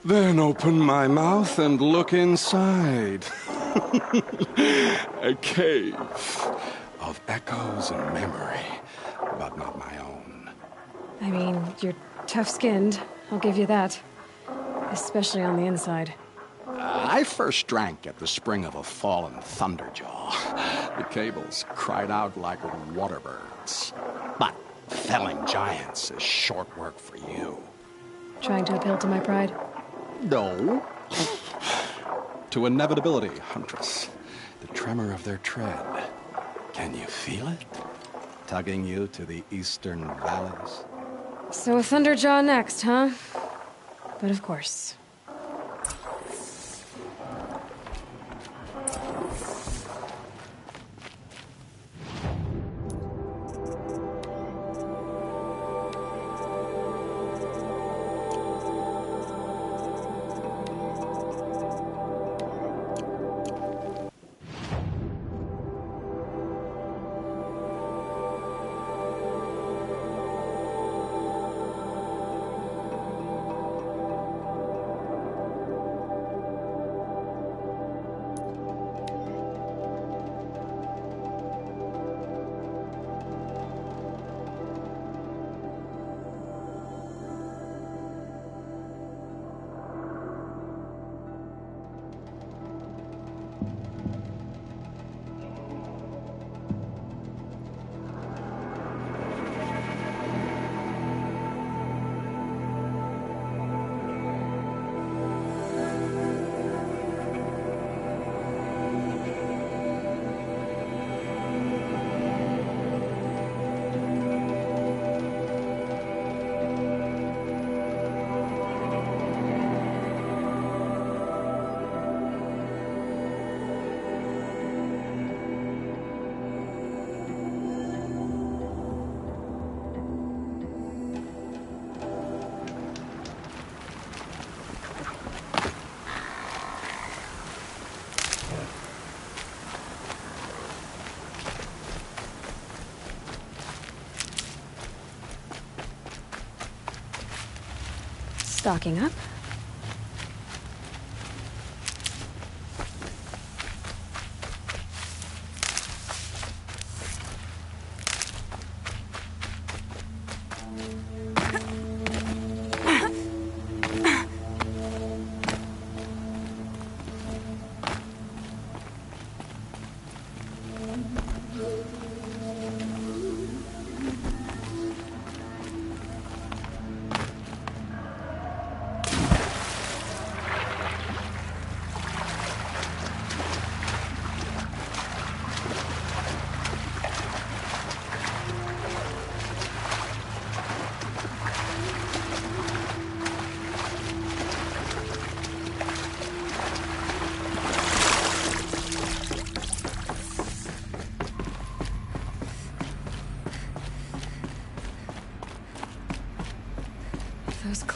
Then open my mouth and look inside. A cave of echoes and memory, but not my own. I mean, you're tough-skinned. I'll give you that. Especially on the inside. I first drank at the spring of a fallen thunderjaw. The cables cried out like waterbirds. But felling giants is short work for you. Trying to appeal to my pride? No. To inevitability, Huntress. The tremor of their tread. Can you feel it? Tugging you to the eastern valleys? So a Thunderjaw next, huh? But of course. Stocking up.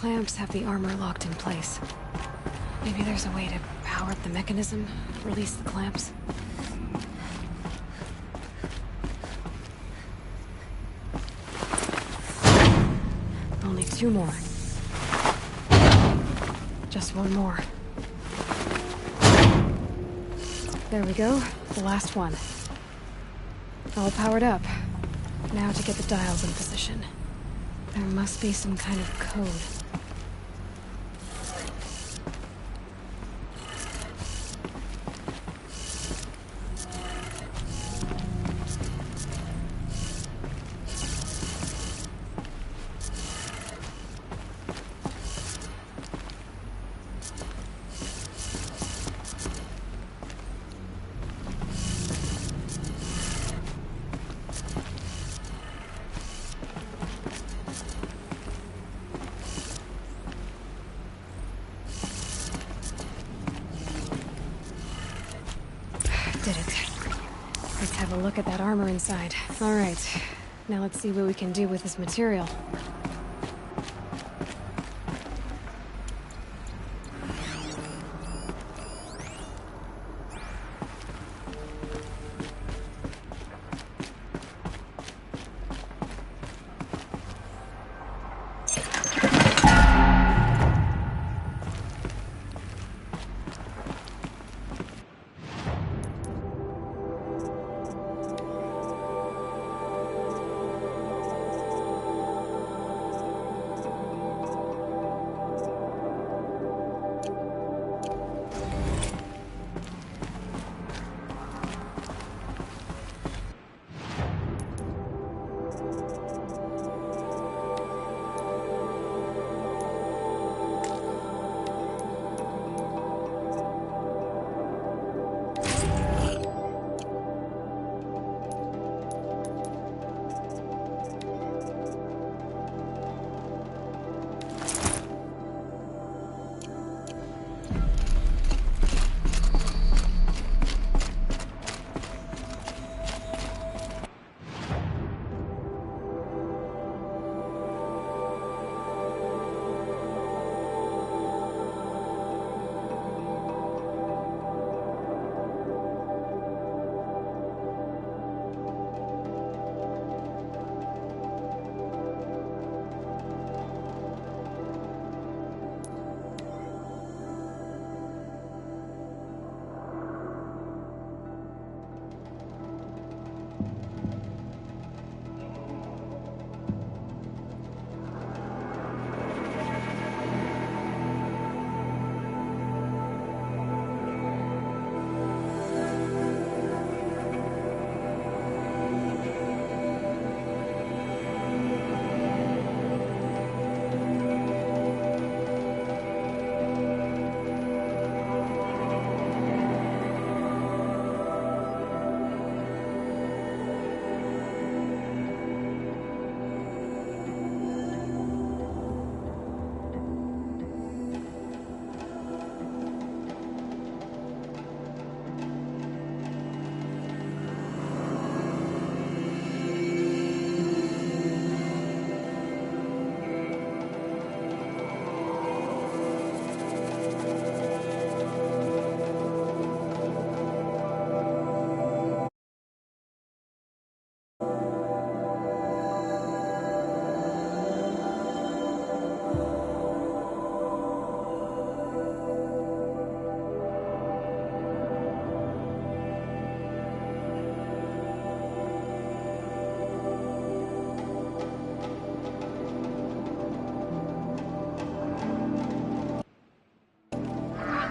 clamps have the armor locked in place. Maybe there's a way to power up the mechanism, release the clamps. Only 2 more. Just 1 more. There we go. The last one. All powered up. Now to get the dials in position. There must be some kind of code. Did it. Let's have a look at that armor inside. All right. Now let's see what we can do with this material.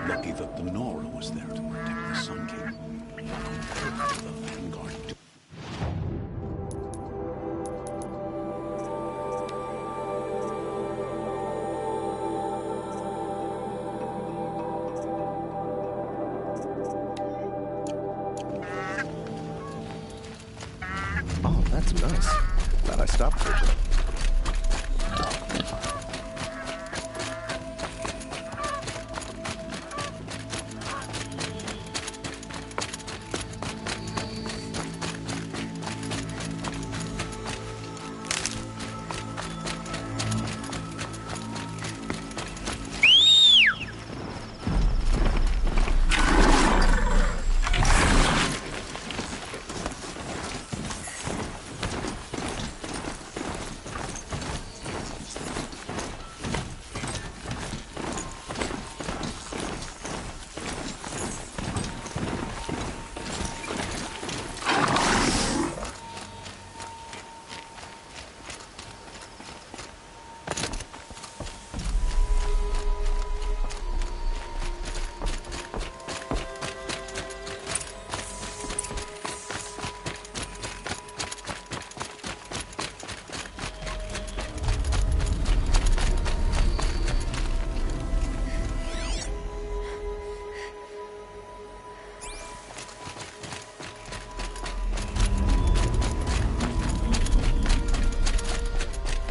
Lucky that the Nora was there to protect the Sun King. The Vanguard. Oh, that's nice. Glad I stopped for it.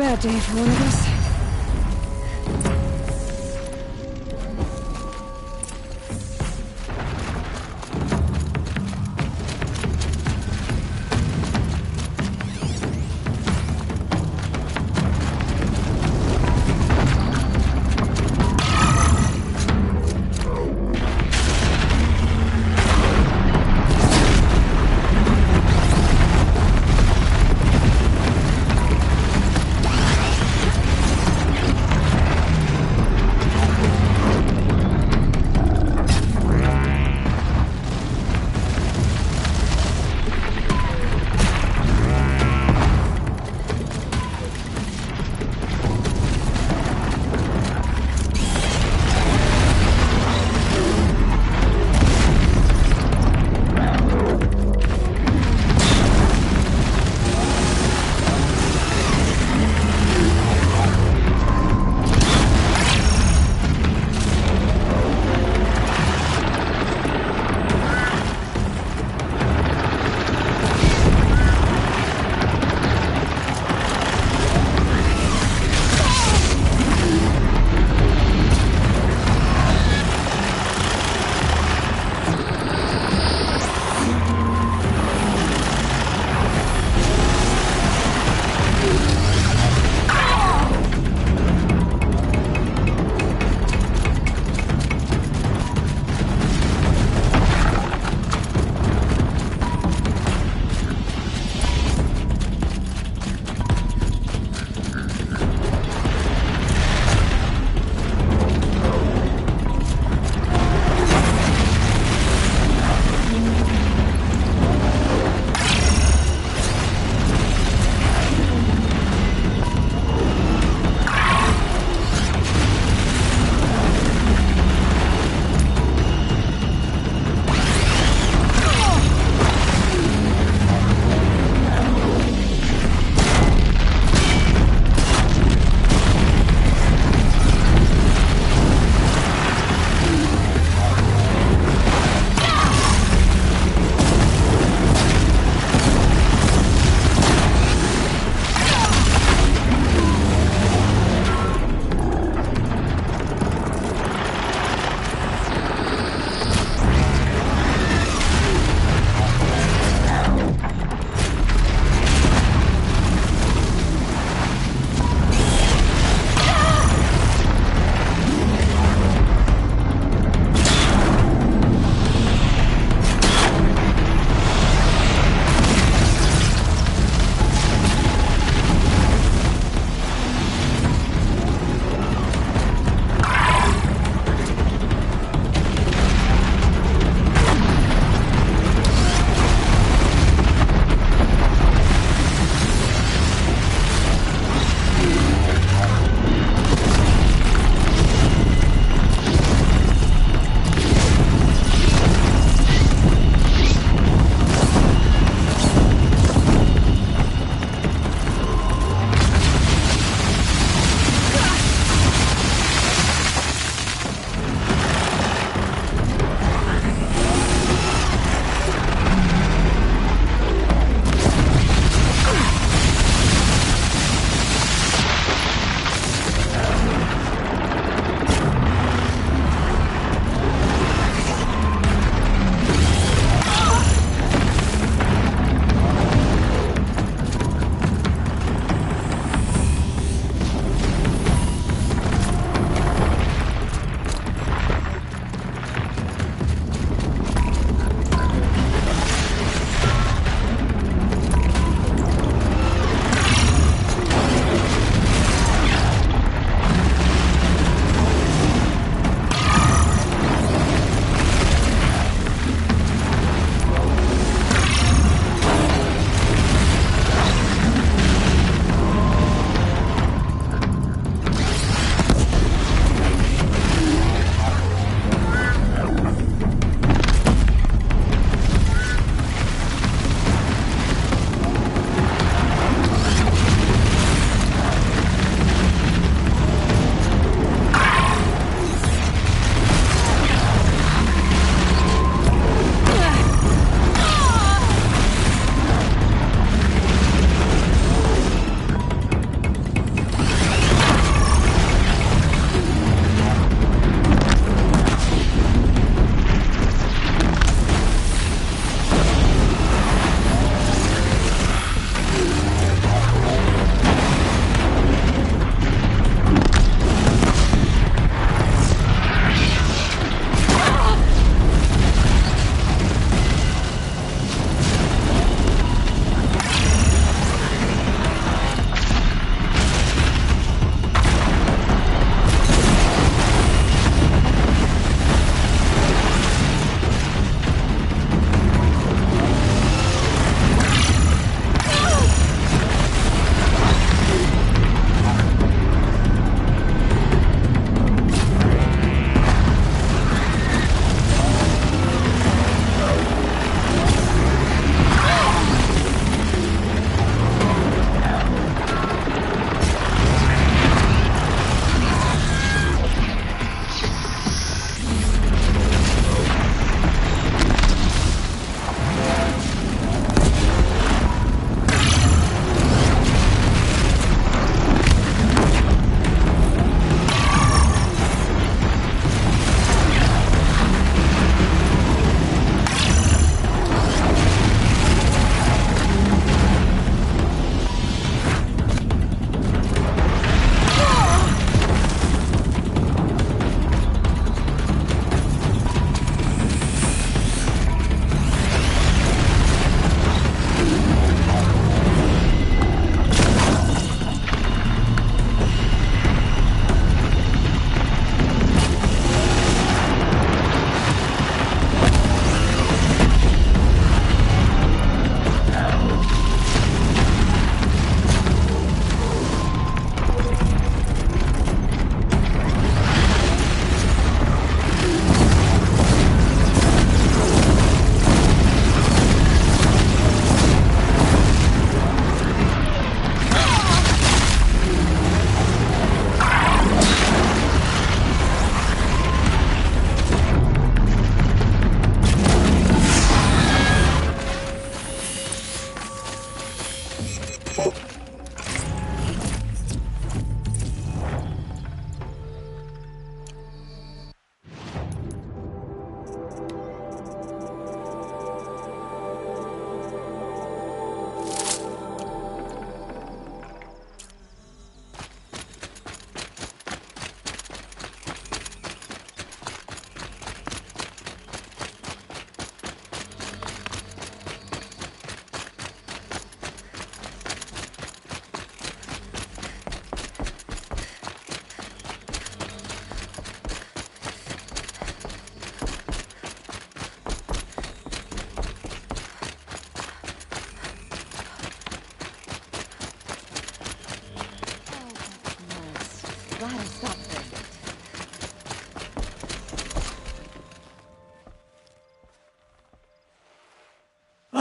bad day for one of us.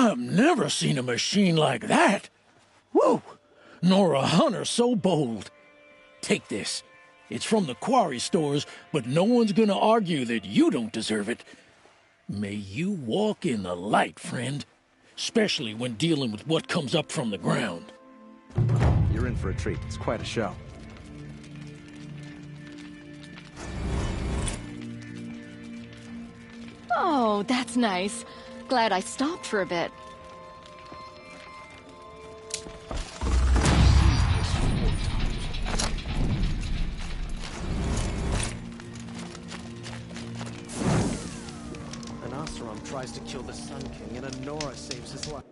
I've never seen a machine like that. Whoa! Nor a hunter so bold. Take this. It's from the quarry stores, but no one's gonna argue that you don't deserve it. May you walk in the light, friend. Especially when dealing with what comes up from the ground. You're in for a treat. It's quite a show. Oh, that's nice. Glad I stopped for a bit. An Oseram tries to kill the Sun King, and Anora saves his life.